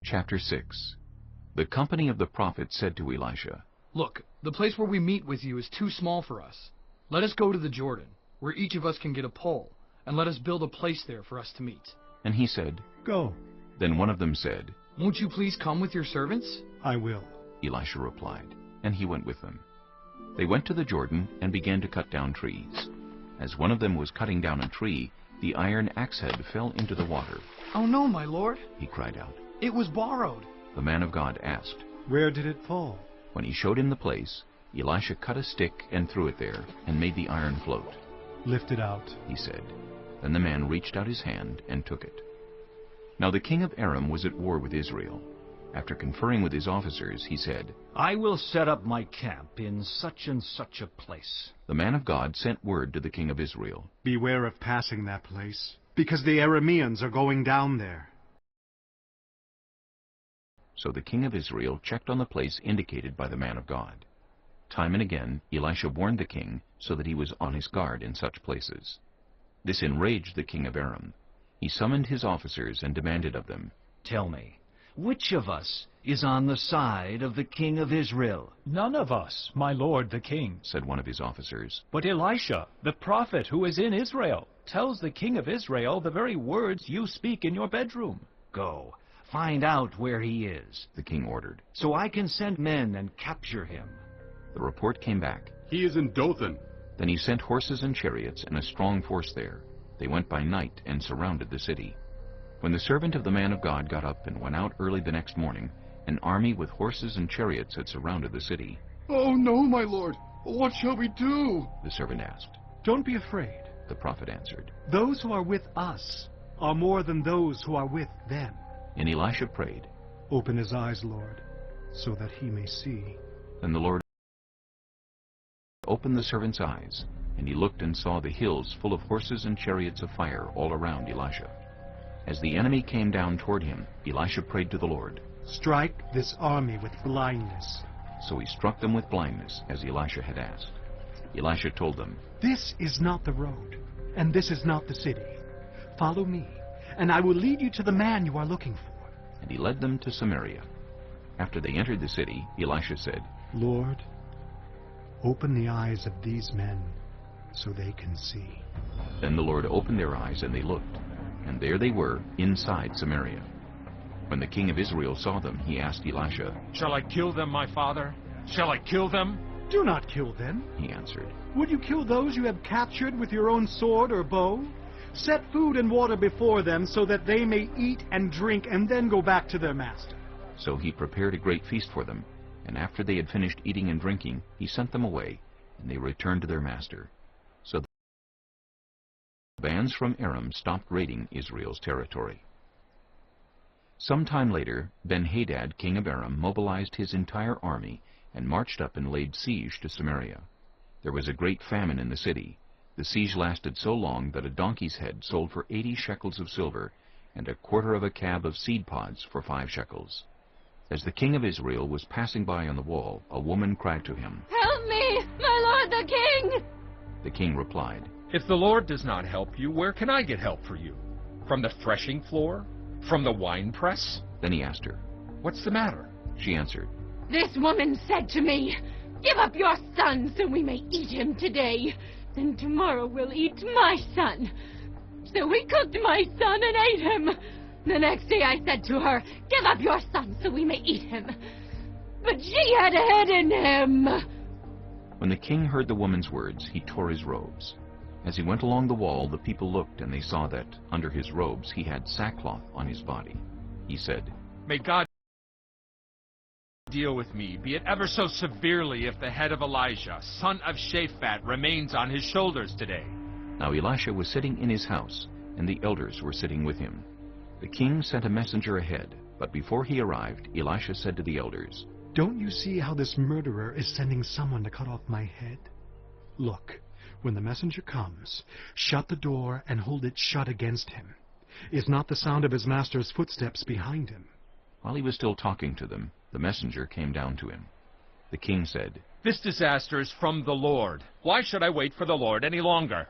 Chapter 6. The company of the prophets said to Elisha, "Look, the place where we meet with you is too small for us. Let us go to the Jordan, where each of us can get a pole, and let us build a place there for us to meet." And he said, Go. Then one of them said, "Won't you please come with your servants?" I will. Elisha replied, and he went with them. They went to the Jordan and began to cut down trees. As one of them was cutting down a tree, the iron axe head fell into the water. "Oh no, my lord, He cried out. it was borrowed." The man of God asked. Where did it fall? When he showed him the place, Elisha cut a stick and threw it there, and made the iron float. Lift it out. He said. Then the man reached out his hand and took it. Now the king of Aram was at war with Israel. After conferring with his officers, he said, I will set up my camp in such and such a place. The man of God sent word to the king of Israel. Beware of passing that place, because the Arameans are going down there. So the king of Israel checked on the place indicated by the man of God. Time and again Elisha warned the king, so that he was on his guard in such places. This enraged the king of Aram. He summoned his officers and demanded of them, Tell me, which of us is on the side of the king of Israel? None of us, my lord the king. said one of his officers. But Elisha, the prophet who is in Israel, tells the king of Israel the very words you speak in your bedroom. Go, find out where he is, The king ordered. so I can send men and capture him. The report came back. He is in Dothan. Then he sent horses and chariots and a strong force there. They went by night and surrounded the city. When the servant of the man of God got up and went out early the next morning, an army with horses and chariots had surrounded the city. Oh no, my lord. What shall we do? The servant asked. Don't be afraid. The prophet answered. Those who are with us are more than those who are with them. And Elisha prayed. Open his eyes, Lord, so that he may see. Then the Lord opened the servant's eyes, and he looked and saw the hills full of horses and chariots of fire all around Elisha. As the enemy came down toward him, Elisha prayed to the Lord. Strike this army with blindness. So he struck them with blindness, as Elisha had asked. Elisha told them, This is not the road, and this is not the city. Follow me, and I will lead you to the man you are looking for. and he led them to Samaria. After they entered the city, Elisha said, Lord, open the eyes of these men so they can see. Then the Lord opened their eyes, and they looked, and there they were, inside Samaria. When the king of Israel saw them, he asked Elisha, Shall I kill them, my father? Shall I kill them? Do not kill them. He answered. Would you kill those you have captured with your own sword or bow? Set food and water before them so that they may eat and drink and then go back to their master. So he prepared a great feast for them, and after they had finished eating and drinking, he sent them away, and they returned to their master. So the bands from Aram stopped raiding Israel's territory. Some time later, Ben-Hadad, king of Aram, mobilized his entire army and marched up and laid siege to Samaria. There was a great famine in the city. The siege lasted so long that a donkey's head sold for 80 shekels of silver, and a quarter of a cab of seed pods for 5 shekels. As the king of Israel was passing by on the wall, a woman cried to him. Help me, my lord the king! The king replied, If the Lord does not help you, where can I get help for you? From the threshing floor? From the winepress? Then he asked her. What's the matter? She answered, This woman said to me, Give up your son so we may eat him today. Then tomorrow we'll eat my son. So we cooked my son and ate him. The next day I said to her, Give up your son so we may eat him. But she had hidden him. When the king heard the woman's words, he tore his robes. As he went along the wall, the people looked, and they saw that, under his robes, he had sackcloth on his body. He said, May God deal with me, be it ever so severely, if the head of Elijah, son of Shaphat, remains on his shoulders today. Now Elisha was sitting in his house, and the elders were sitting with him. The king sent a messenger ahead, but before he arrived, Elisha said to the elders, Don't you see how this murderer is sending someone to cut off my head? Look, when the messenger comes, shut the door and hold it shut against him. Is not the sound of his master's footsteps behind him? While he was still talking to them, the messenger came down to him. The king said, This disaster is from the Lord. Why should I wait for the Lord any longer?